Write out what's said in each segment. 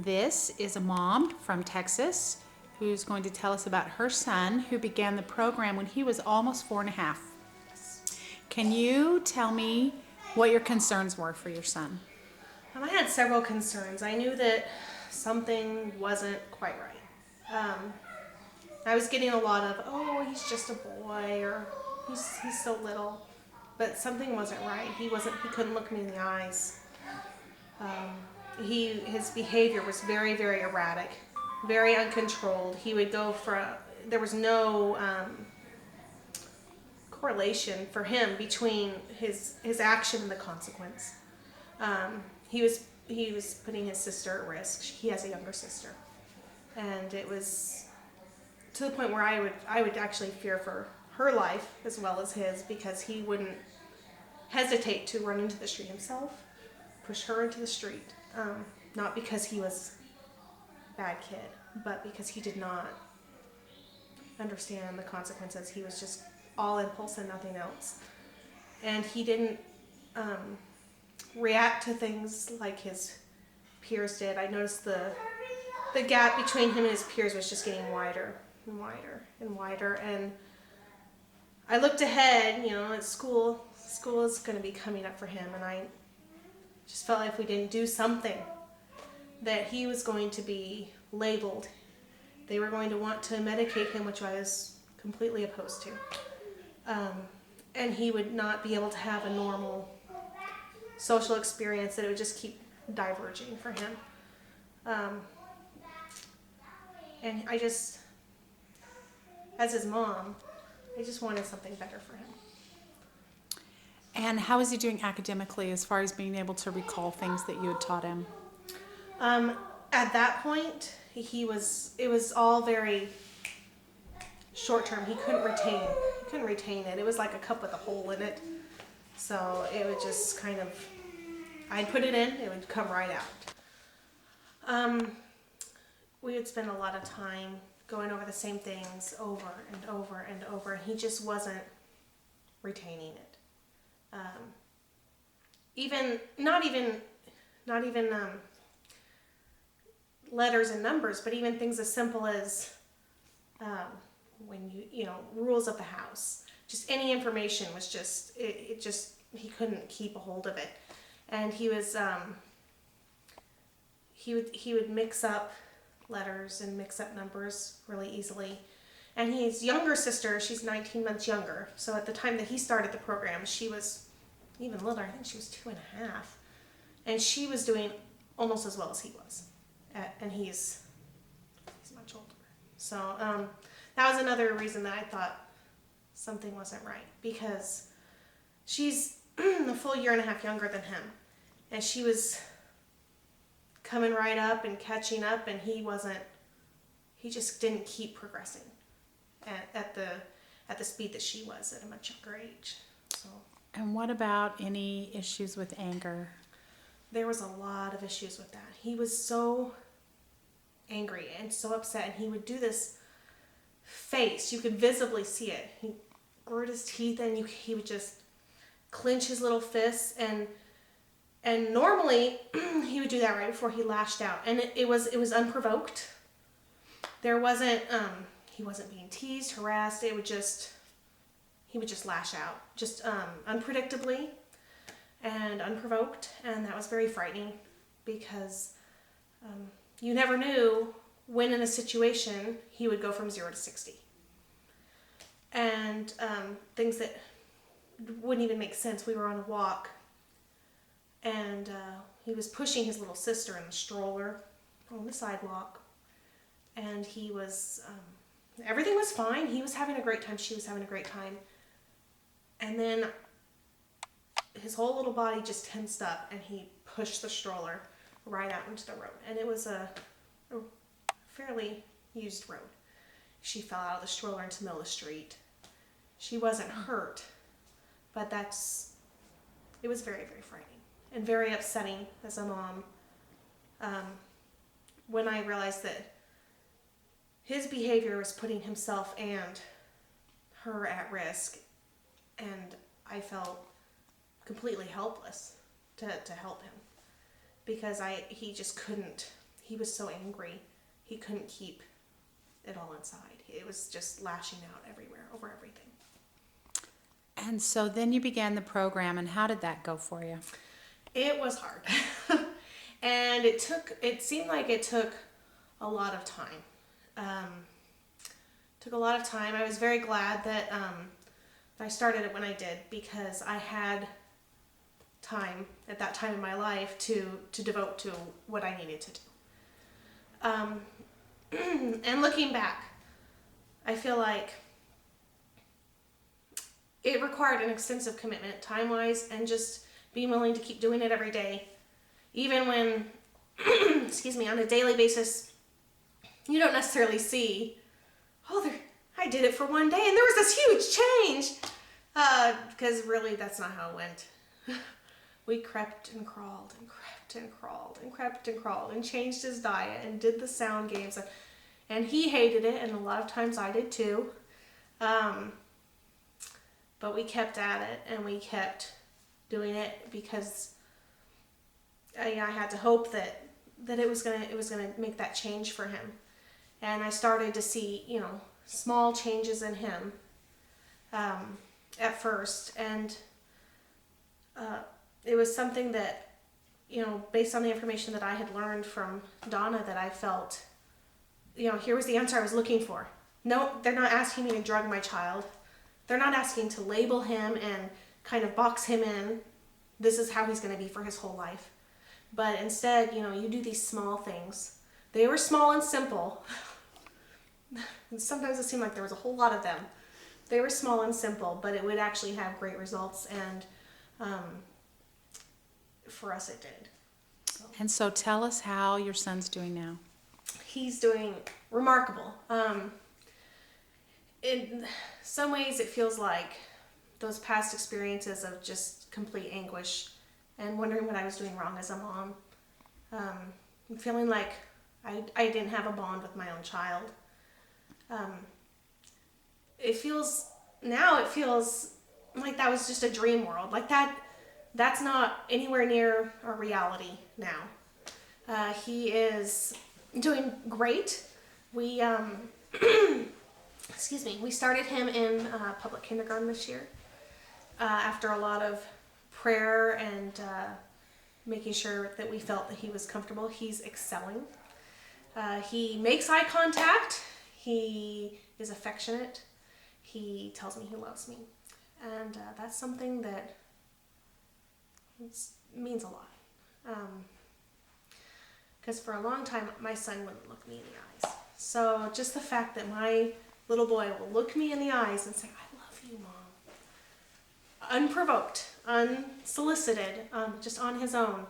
This is a mom from Texas who's going to tell us about her son who began the program when he was almost 4.5. Can you tell me what your concerns were for your son? I had several concerns. I knew that something wasn't quite right. I was getting a lot of, oh, he's just a boy, or he's so little, but something wasn't right. He couldn't look me in the eyes. His behavior was very, very erratic, very uncontrolled. He would go there was no correlation for him between his action and the consequence. He was putting his sister at risk. He has a younger sister, and it was to the point where I would actually fear for her life as well as his, because he wouldn't hesitate to run into the street himself, push her into the street, not because he was a bad kid, but because he did not understand the consequences. He was just all impulse and nothing else, and he didn't react to things like his peers did. I noticed the gap between him and his peers was just getting wider and wider and wider, and I looked ahead, at school is going to be coming up for him, and I just felt like if we didn't do something, that he was going to be labeled. They were going to want to medicate him, which I was completely opposed to. And he would not be able to have a normal social experience, that it would just keep diverging for him. And I just, as his mom, I just wanted something better for him. And how is he doing academically as far as being able to recall things that you had taught him? At that point, it was all very short term. He couldn't retain it. It was like a cup with a hole in it. So it would just kind of, I'd put it in, it would come right out. We would spend a lot of time going over the same things over and over and over, and he just wasn't retaining it. Not even letters and numbers, but even things as simple as when rules of the house. Just any information was just he couldn't keep a hold of it, and he would mix up letters and mix up numbers really easily. And his younger sister, she's 19 months younger, so at the time that he started the program, she was even littler. I think she was 2.5, and she was doing almost as well as he was, and he's much older. So that was another reason that I thought something wasn't right, because she's a full 1.5 years younger than him, and she was coming right up and catching up, and he just didn't keep progressing at the speed that she was at a much younger age. So. And what about any issues with anger? There was a lot of issues with that. He was so angry and so upset, and he would do this face. You could visibly see it. He gritted his teeth, and he would just clench his little fists, and normally he would do that right before he lashed out, and it was unprovoked. There wasn't he wasn't being teased, harassed. He would just lash out, just unpredictably and unprovoked, and that was very frightening, because you never knew when in a situation he would go from 0 to 60. And things that wouldn't even make sense. We were on a walk, and he was pushing his little sister in the stroller on the sidewalk, and he was, everything was fine. He was having a great time. She was having a great time. And then his whole little body just tensed up, and he pushed the stroller right out into the road. And it was a fairly used road. She fell out of the stroller into the middle of the street. She wasn't hurt, but it was very, very frightening and very upsetting as a mom, when I realized that his behavior was putting himself and her at risk, and I felt completely helpless to help him, because he just couldn't he was so angry. He couldn't keep it all inside. It was just lashing out everywhere over everything. And so then you began the program, and how did that go for you? It was hard. And it seemed like it took a lot of time. Took a lot of time. I was very glad that I started it when I did, because I had time at that time in my life to devote to what I needed to do. And looking back, I feel like it required an extensive commitment, time-wise, and just being willing to keep doing it every day. Even when, excuse me, on a daily basis, you don't necessarily see, I did it for one day and there was this huge change. Because really, that's not how it went. We crept and crawled and crept and crawled and crept and crawled and changed his diet and did the sound games. And he hated it, and a lot of times I did too. But we kept at it, and we kept doing it because I had to hope that it was gonna make that change for him. And I started to see, small changes in him at first, and it was something that, based on the information that I had learned from Donna, that I felt, here was the answer I was looking for. No, they're not asking me to drug my child. They're not asking to label him and kind of box him in. This is how he's going to be for his whole life. But instead, you do these small things. They were small and simple. And sometimes it seemed like there was a whole lot of them. They were small and simple, but it would actually have great results, and for us it did. And so tell us how your son's doing now. He's doing remarkable. In some ways it feels like those past experiences of just complete anguish and wondering what I was doing wrong as a mom. I'm feeling like I didn't have a bond with my own child. It feels like that was just a dream world. Like that's not anywhere near our reality now. He is doing great. We excuse me, we started him in public kindergarten this year after a lot of prayer and making sure that we felt that he was comfortable. He's excelling. He makes eye contact. He is affectionate. He tells me he loves me. And that's something that means a lot. Because for a long time, my son wouldn't look me in the eyes. So just the fact that my little boy will look me in the eyes and say, "I love you, Mom," unprovoked, unsolicited, just on his own,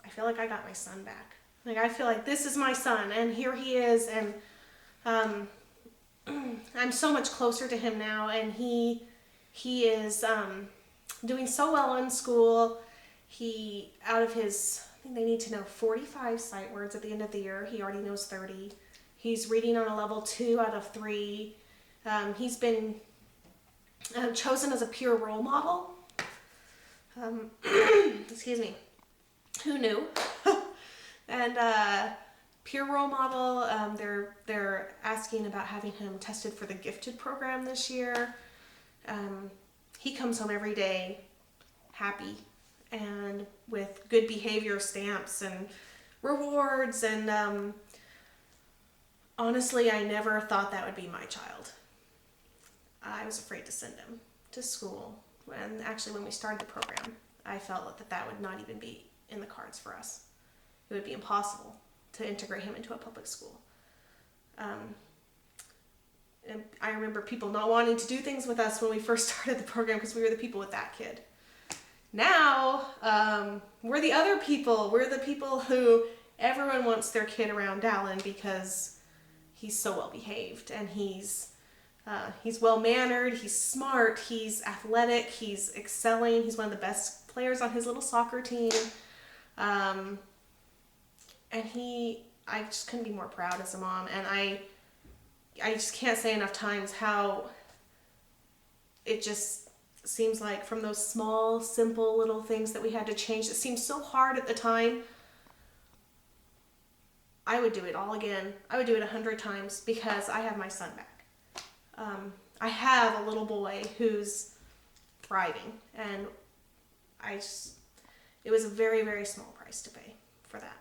I feel like I got my son back. Like, I feel like this is my son, and here he is, and I'm so much closer to him now, and he is doing so well in school. He, out of his, I think they need to know 45 sight words at the end of the year. He already knows 30. He's reading on a level 2 out of 3. He's been chosen as a peer role model. Excuse me. Who knew? And peer role model, they're asking about having him tested for the gifted program this year. He comes home every day happy and with good behavior stamps and rewards, and honestly, I never thought that would be my child. I was afraid to send him to school, and actually when we started the program, I felt that would not even be in the cards for us. It would be impossible to integrate him into a public school. And I remember people not wanting to do things with us when we first started the program because we were the people with that kid. Now, we're the other people. We're the people who everyone wants their kid around Dallin because he's so well behaved, and he's well mannered, he's smart, he's athletic, he's excelling, he's one of the best players on his little soccer team. And I just couldn't be more proud as a mom, and I just can't say enough times how it just seems like from those small, simple little things that we had to change, it seemed so hard at the time, I would do it all again. I would do it 100 times because I have my son back. I have a little boy who's thriving, and it was a very, very small price to pay for that.